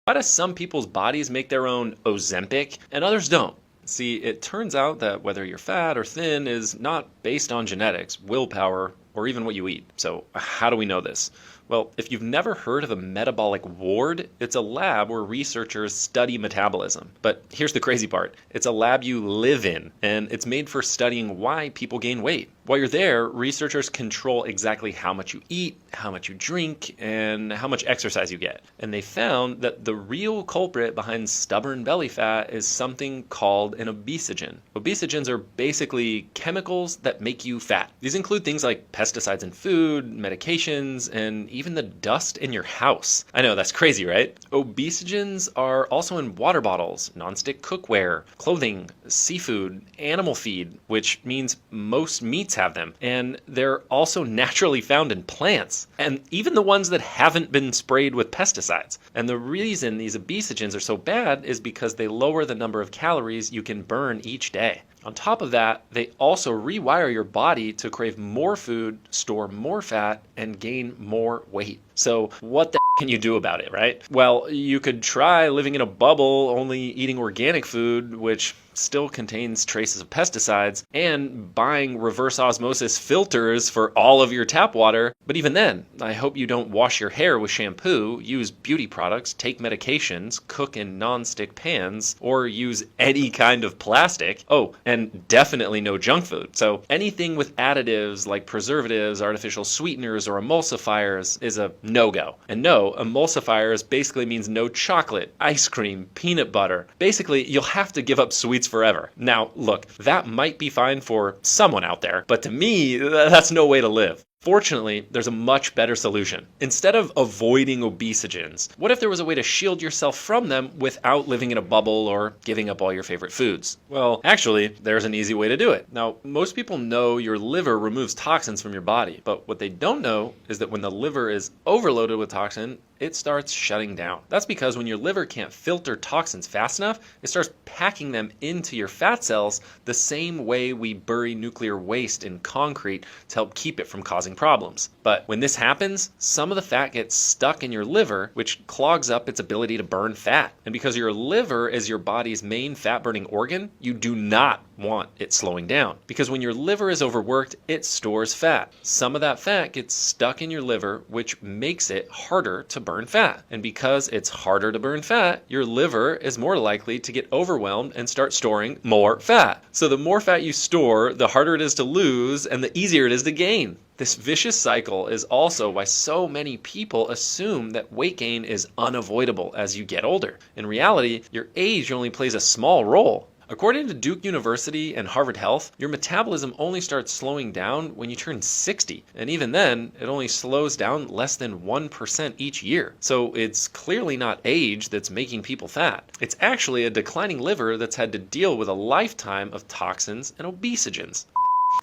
Why do some people's bodies make their own Ozempic and others don't? See, it turns out that whether you're fat or thin is not based on genetics, willpower, or even what you eat. So, how do we know this? Well, if you've never heard of a metabolic ward, it's a lab where researchers study metabolism. But here's the crazy part. It's a lab you live in, and it's made for studying why people gain weight. While you're there, researchers control exactly how much you eat, how much you drink, and how much exercise you get. And they found that the real culprit behind stubborn belly fat is something called an obesogen. Obesogens are basically chemicals that make you fat. These include things like pesticides in food, medications, and even the dust in your house. I know, that's crazy, right? Obesogens are also in water bottles, nonstick cookware, clothing, seafood, animal feed, which means most meats have them. And they're also naturally found in plants, and even the ones that haven't been sprayed with pesticides. And the reason these obesogens are so bad is because they lower the number of calories you can burn each day. On top of that, they also rewire your body to crave more food, store more fat, and gain more weight. So what the can you do about it, right? Well, you could try living in a bubble, only eating organic food, which still contains traces of pesticides, and buying reverse osmosis filters for all of your tap water. But even then, I hope you don't wash your hair with shampoo, use beauty products, take medications, cook in non-stick pans, or use any kind of plastic. Oh, and definitely no junk food. So anything with additives like preservatives, artificial sweeteners, or emulsifiers is a no-go. And no, emulsifiers basically means no chocolate, ice cream, peanut butter. Basically, you'll have to give up sweets forever. Now, look, that might be fine for someone out there, but to me, that's no way to live. Fortunately, there's a much better solution. Instead of avoiding obesogens, what if there was a way to shield yourself from them without living in a bubble or giving up all your favorite foods? Well, actually, there's an easy way to do it. Now, most people know your liver removes toxins from your body, but what they don't know is that when the liver is overloaded with toxin, it starts shutting down. That's because when your liver can't filter toxins fast enough, it starts packing them into your fat cells the same way we bury nuclear waste in concrete to help keep it from causing problems. But when this happens, some of the fat gets stuck in your liver, which clogs up its ability to burn fat. And because your liver is your body's main fat-burning organ, you do not want it slowing down. Because when your liver is overworked, it stores fat. Some of that fat gets stuck in your liver, which makes it harder to burn fat. And because it's harder to burn fat, your liver is more likely to get overwhelmed and start storing more fat. So the more fat you store, the harder it is to lose and the easier it is to gain. This vicious cycle is also why so many people assume that weight gain is unavoidable as you get older. In reality, your age only plays a small role. According to Duke University and Harvard Health, your metabolism only starts slowing down when you turn 60. And even then, it only slows down less than 1% each year. So it's clearly not age that's making people fat. It's actually a declining liver that's had to deal with a lifetime of toxins and obesogens.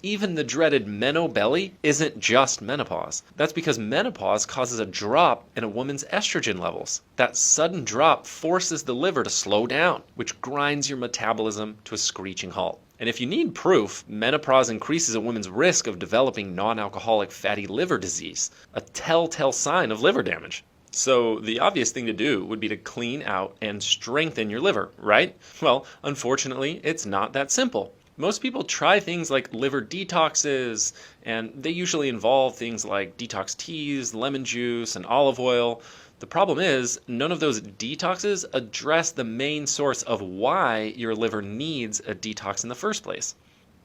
Even the dreaded menobelly isn't just menopause. That's because menopause causes a drop in a woman's estrogen levels. That sudden drop forces the liver to slow down, which grinds your metabolism to a screeching halt. And if you need proof, menopause increases a woman's risk of developing non-alcoholic fatty liver disease, a telltale sign of liver damage. So the obvious thing to do would be to clean out and strengthen your liver, right? Well, unfortunately, it's not that simple. Most people try things like liver detoxes, and they usually involve things like detox teas, lemon juice, and olive oil. The problem is, none of those detoxes address the main source of why your liver needs a detox in the first place.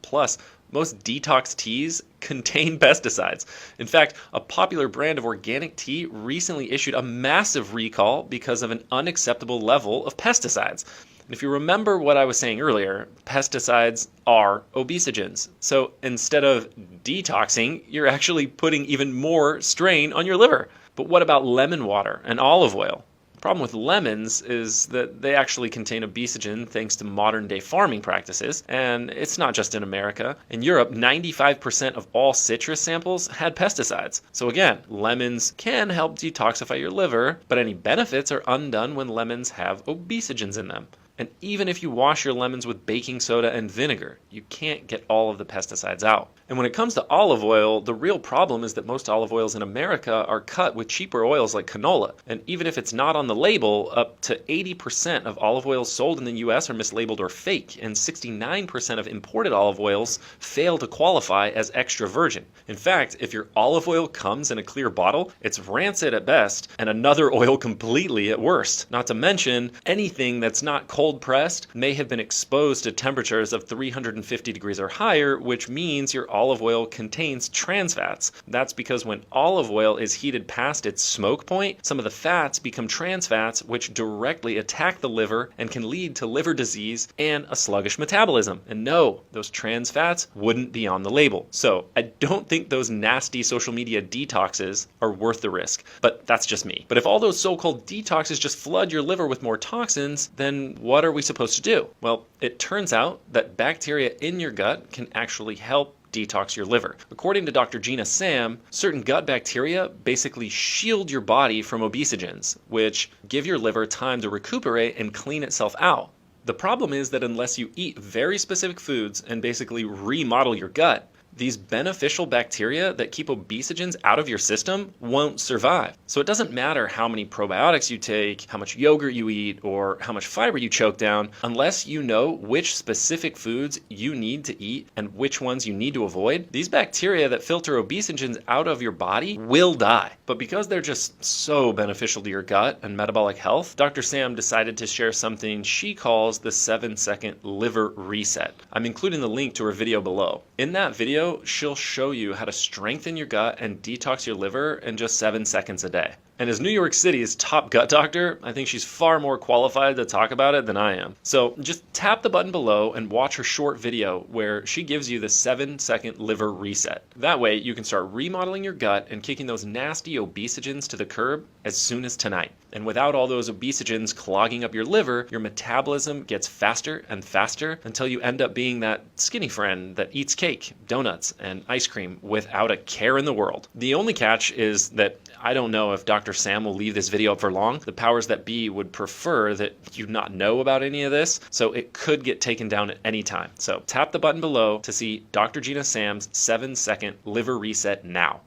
Plus, most detox teas contain pesticides. In fact, a popular brand of organic tea recently issued a massive recall because of an unacceptable level of pesticides. And if you remember what I was saying earlier, pesticides are obesogens. So instead of detoxing, you're actually putting even more strain on your liver. But what about lemon water and olive oil? The problem with lemons is that they actually contain obesogen thanks to modern day farming practices. And it's not just in America. In Europe, 95% of all citrus samples had pesticides. So again, lemons can help detoxify your liver, but any benefits are undone when lemons have obesogens in them. And even if you wash your lemons with baking soda and vinegar, you can't get all of the pesticides out. And when it comes to olive oil, the real problem is that most olive oils in America are cut with cheaper oils like canola. And even if it's not on the label, up to 80% of olive oils sold in the US are mislabeled or fake, and 69% of imported olive oils fail to qualify as extra virgin. In fact, if your olive oil comes in a clear bottle, it's rancid at best and another oil completely at worst. Not to mention, anything that's not cold pressed may have been exposed to temperatures of 350 degrees or higher, which means your olive oil contains trans fats. That's because when olive oil is heated past its smoke point, some of the fats become trans fats, which directly attack the liver and can lead to liver disease and a sluggish metabolism. And no, those trans fats wouldn't be on the label. So I don't think those nasty social media detoxes are worth the risk, but that's just me. But if all those so-called detoxes just flood your liver with more toxins, then what are we supposed to do? Well, it turns out that bacteria in your gut can actually help detox your liver. According to Dr. Gina Sam, certain gut bacteria basically shield your body from obesogens, which give your liver time to recuperate and clean itself out. The problem is that unless you eat very specific foods and basically remodel your gut, these beneficial bacteria that keep obesogens out of your system won't survive. So it doesn't matter how many probiotics you take, how much yogurt you eat, or how much fiber you choke down, unless you know which specific foods you need to eat and which ones you need to avoid. These bacteria that filter obesogens out of your body will die. But because they're just so beneficial to your gut and metabolic health, Dr. Sam decided to share something she calls the 7-second liver reset. I'm including the link to her video below. In that video, she'll show you how to strengthen your gut and detox your liver in just 7 seconds a day. And as New York City's top gut doctor, I think she's far more qualified to talk about it than I am. So just tap the button below and watch her short video where she gives you the 7-second liver reset. That way you can start remodeling your gut and kicking those nasty obesogens to the curb as soon as tonight. And without all those obesogens clogging up your liver, your metabolism gets faster and faster until you end up being that skinny friend that eats cake, donuts, and ice cream without a care in the world. The only catch is that I don't know if Dr. Sam will leave this video up for long. The powers that be would prefer that you not know about any of this, so it could get taken down at any time. So tap the button below to see Dr. Gina Sam's 7-second liver reset now.